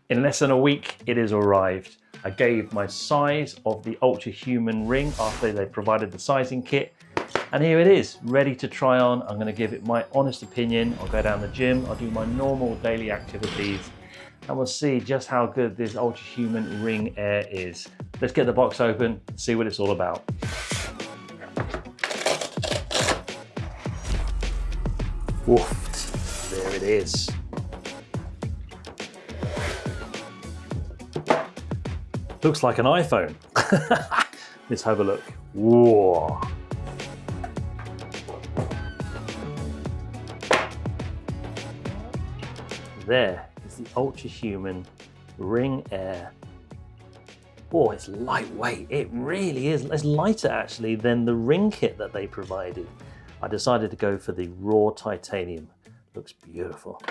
In less than a week, it has arrived. I gave my size of the Ultrahuman Ring after they provided the sizing kit. And here it is, ready to try on. I'm gonna give it my honest opinion. I'll go down the gym, I'll do my normal daily activities, and we'll see just how good this Ultrahuman Ring Air is. Let's get the box open, see what it's all about. Woofed, there it is. Looks like an iPhone. Let's have a look. Whoa. There is the Ultrahuman Ring Air. Oh, it's lightweight. It really is. It's lighter actually than the ring kit that they provided. I decided to go for the raw titanium. Looks beautiful.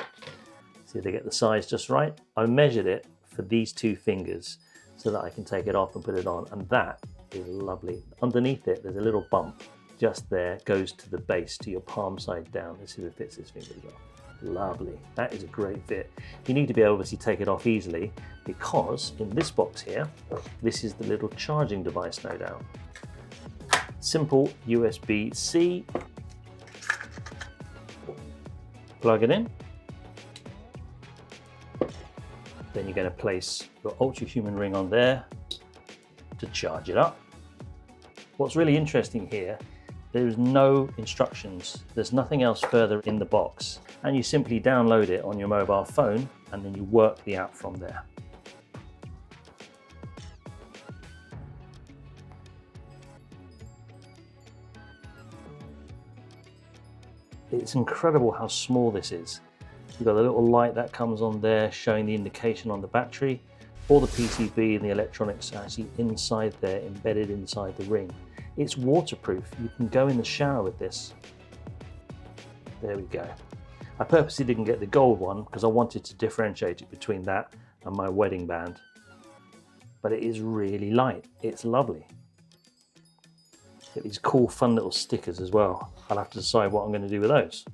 See if they get the size just right. I measured it for these 2 fingers so that I can take it off and put it on, and that is lovely. Underneath it, there's a little bump just there, goes to the base, to your palm side down. Let's see if it fits this finger as well. Lovely, that is a great fit. You need to be able to take it off easily because in this box here, this is the little charging device, no doubt. Simple USB-C. Plug it in. Then you're going to place your Ultrahuman Ring on there to charge it up. What's really interesting here, there is no instructions. There's nothing else further in the box. And you simply download it on your mobile phone and then you work the app from there. It's incredible how small this is. You've got a little light that comes on there showing the indication on the battery. All the PCB and the electronics are actually inside there, embedded inside the ring. It's waterproof. You can go in the shower with this. There we go. I purposely didn't get the gold one because I wanted to differentiate it between that and my wedding band. But it is really light. It's lovely. Get these cool, fun little stickers as well. I'll have to decide what I'm going to do with those.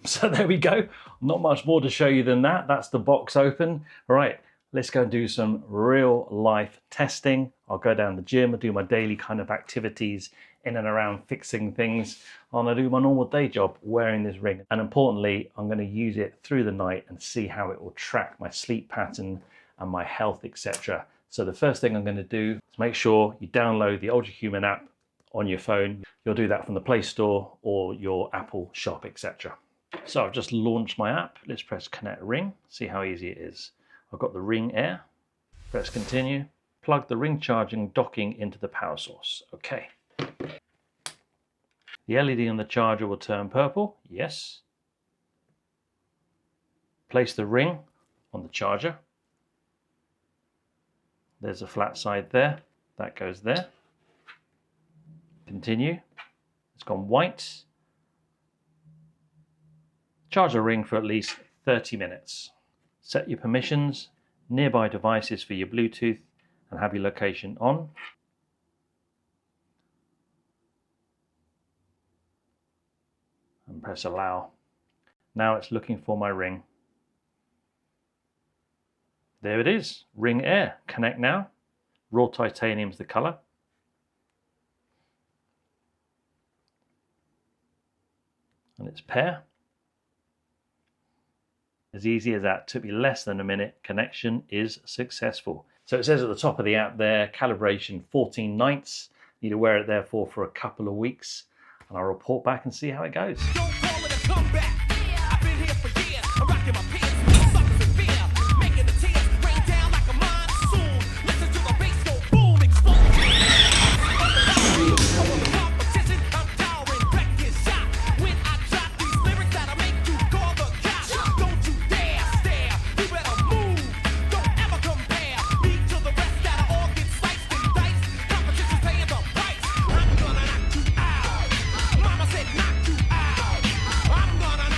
So there we go. Not much more to show you than that. That's the box open. All right, let's go and do some real life testing. I'll go down the gym, I'll do my daily kind of activities in and around fixing things. I'm gonna do my normal day job wearing this ring. And importantly, I'm gonna use it through the night and see how it will track my sleep pattern and my health, etc. So the first thing I'm gonna do is make sure you download the Ultrahuman app on your phone. You'll do that from the Play Store or your Apple shop, etc. So I've just launched my app. Let's press Connect Ring, see how easy it is. I've got the Ring Air, press continue, plug the ring charging docking into the power source. Okay. The LED on the charger will turn purple, yes. Place the ring on the charger. There's a flat side there, that goes there. Continue, it's gone white. Charge the ring for at least 30 minutes. Set your permissions, nearby devices for your Bluetooth, and have your location on. And press allow. Now it's looking for my ring. There it is, Ring Air. Connect now. Raw titanium's the color. And it's pair. As easy as that, took me less than a minute. Connection is successful. So it says at the top of the app there, calibration 14 nights. Need to wear it therefore for a couple of weeks, and I'll report back and see how it goes. Don't call it a comeback. I've been here for years. I'm rocking my pants, suckers in fear, making the tears rain down like a monsoon. Listen to the bass go boom, explode. Competition, I'm towering, wreck is shot. When I drop these lyrics that'll make you call the cops. Don't you dare stare, you better move. Don't ever compare me to the rest that'll all get sliced and diced. Competition's paying the price. I'm gonna knock you out. Mama said knock you out. I'm gonna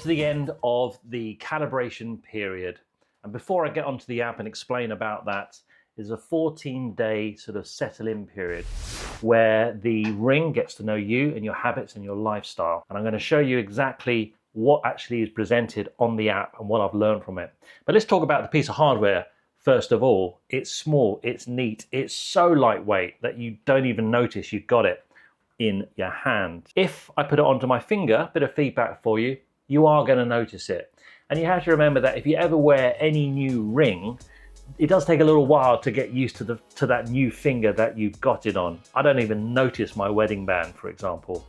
to the end of the calibration period. And before I get onto the app and explain about that, there's a 14-day sort of settle-in period where the ring gets to know you and your habits and your lifestyle. And I'm going to show you exactly what actually is presented on the app and what I've learned from it. But let's talk about the piece of hardware. First of all, it's small, it's neat, it's so lightweight that you don't even notice you've got it in your hand. If I put it onto my finger, bit of feedback for you, you are going to notice it. And you have to remember that if you ever wear any new ring, it does take a little while to get used to that new finger that you've got it on. I don't even notice my wedding band, for example.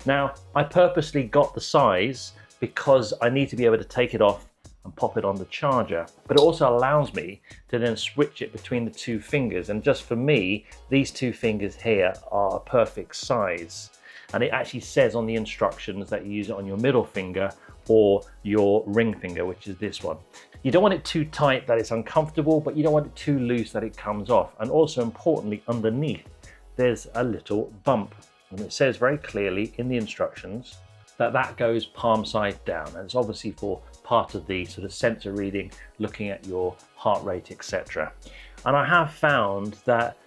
Now, I purposely got the size because I need to be able to take it off and pop it on the charger, but it also allows me to then switch it between the two fingers. And just for me, these two fingers here are a perfect size. And it actually says on the instructions that you use it on your middle finger or your ring finger, which is this one. You don't want it too tight that it's uncomfortable, but you don't want it too loose that it comes off. And also importantly, underneath, there's a little bump. And it says very clearly in the instructions that that goes palm side down. And it's obviously for part of the sort of sensor reading, looking at your heart rate, etc. And I have found that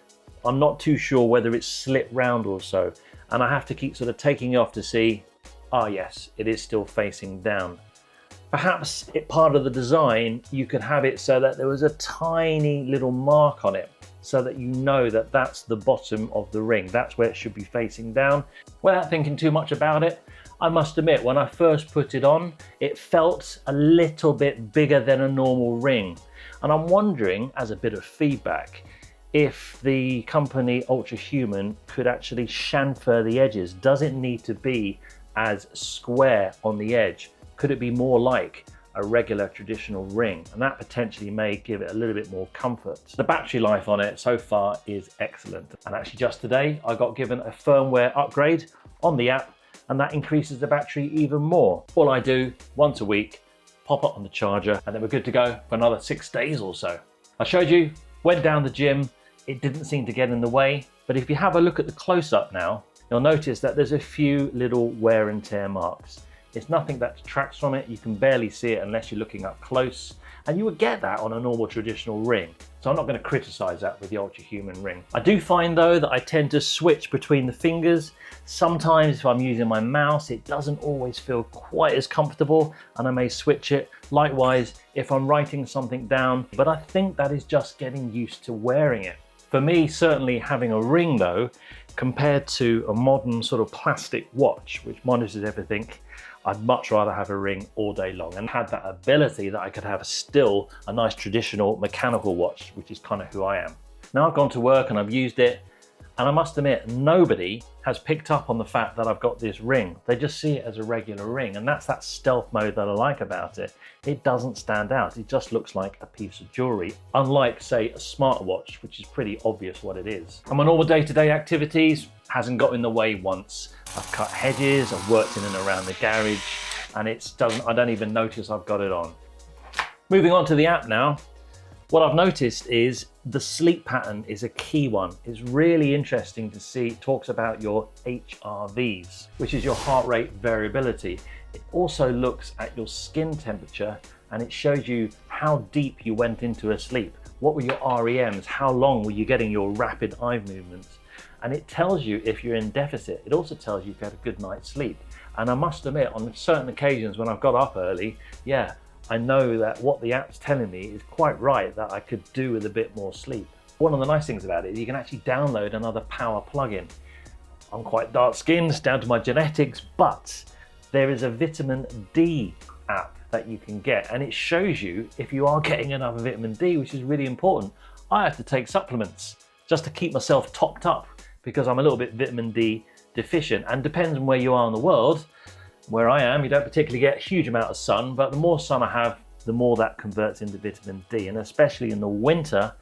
I'm not too sure whether it's slipped round or so. And I have to keep sort of taking it off to see, ah yes, it is still facing down. Perhaps part of the design, you could have it so that there was a tiny little mark on it so that you know that that's the bottom of the ring. That's where it should be facing down. Without thinking too much about it, I must admit, when I first put it on, it felt a little bit bigger than a normal ring. And I'm wondering, as a bit of feedback, if the company Ultrahuman could actually chamfer the edges. Does it need to be as square on the edge? Could it be more like a regular traditional ring? And that potentially may give it a little bit more comfort. The battery life on it so far is excellent. And actually just today, I got given a firmware upgrade on the app, and that increases the battery even more. All I do once a week, pop it on the charger, and then we're good to go for another 6 days or so. I showed you, went down the gym, it didn't seem to get in the way, but if you have a look at the close-up now, you'll notice that there's a few little wear and tear marks. It's nothing that detracts from it. You can barely see it unless you're looking up close. And you would get that on a normal traditional ring. So I'm not going to criticize that with the Ultrahuman ring. I do find though that I tend to switch between the fingers. Sometimes if I'm using my mouse, it doesn't always feel quite as comfortable and I may switch it. Likewise, if I'm writing something down, but I think that is just getting used to wearing it. For me, certainly having a ring though, compared to a modern sort of plastic watch, which monitors everything, I'd much rather have a ring all day long and had that ability that I could have still a nice traditional mechanical watch, which is kind of who I am. Now I've gone to work and I've used it, and I must admit, nobody has picked up on the fact that I've got this ring. They just see it as a regular ring, and that's that stealth mode that I like about it. It doesn't stand out. It just looks like a piece of jewelry, unlike, say, a smartwatch, which is pretty obvious what it is. And my normal day-to-day activities hasn't got in the way once. I've cut hedges, I've worked in and around the garage, and I don't even notice I've got it on. Moving on to the app now. What I've noticed is the sleep pattern is a key one. It's really interesting to see. It talks about your HRVs, which is your heart rate variability. It also looks at your skin temperature and it shows you how deep you went into a sleep. What were your REMs? How long were you getting your rapid eye movements? And it tells you if you're in deficit. It also tells you if you had a good night's sleep. And I must admit, on certain occasions when I've got up early, yeah, I know that what the app's telling me is quite right, that I could do with a bit more sleep. One of the nice things about it is you can actually download another power plugin. I'm quite dark skinned, down to my genetics, but there is a vitamin D app that you can get, and it shows you if you are getting enough vitamin D, which is really important. I have to take supplements just to keep myself topped up because I'm a little bit vitamin D deficient, and depends on where you are in the world. Where I am, you don't particularly get a huge amount of sun, but the more sun I have, the more that converts into vitamin D. And especially in the winter,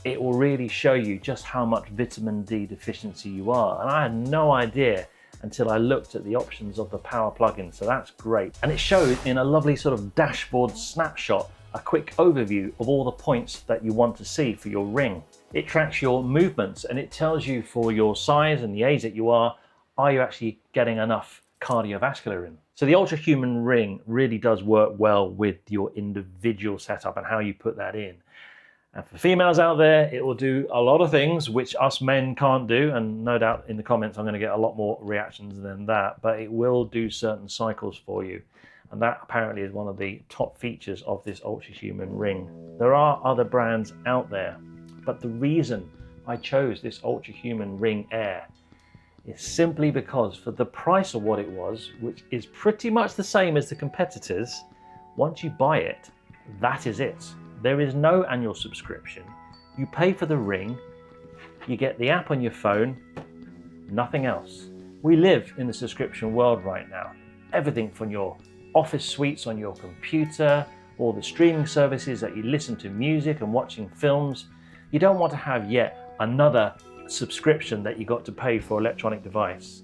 it will really show you just how much vitamin D deficiency you are. And I had no idea until I looked at the options of the power plugin, so that's great. And it showed in a lovely sort of dashboard snapshot, a quick overview of all the points that you want to see for your ring. It tracks your movements and it tells you for your size and the age that you are you actually getting enough cardiovascular in. So the Ultrahuman Ring really does work well with your individual setup and how you put that in. And for females out there, it will do a lot of things which us men can't do, and no doubt in the comments I'm going to get a lot more reactions than that, but it will do certain cycles for you. And that apparently is one of the top features of this Ultrahuman Ring. There are other brands out there, but the reason I chose this Ultrahuman Ring AIR is simply because for the price of what it was, which is pretty much the same as the competitors, once you buy it, that is it. There is no annual subscription. You pay for the ring, you get the app on your phone, nothing else. We live in the subscription world right now. Everything from your office suites on your computer, all the streaming services that you listen to music and watching films. You don't want to have yet another subscription that you got to pay for electronic device.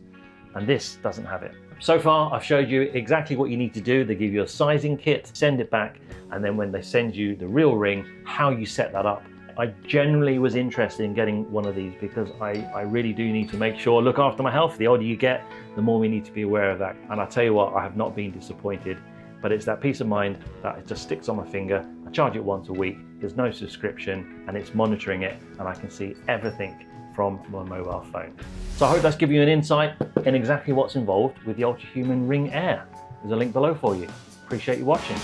And this doesn't have it. So far, I've showed you exactly what you need to do. They give you a sizing kit, send it back, and then when they send you the real ring, how you set that up. I generally was interested in getting one of these because I really do need to make sure, look after my health. The older you get, the more we need to be aware of that. And I tell you what, I have not been disappointed, but it's that peace of mind that it just sticks on my finger. I charge it once a week, there's no subscription, and it's monitoring it, and I can see everything from my mobile phone. So I hope that's given you an insight in exactly what's involved with the Ultrahuman Ring AIR. There's a link below for you. Appreciate you watching.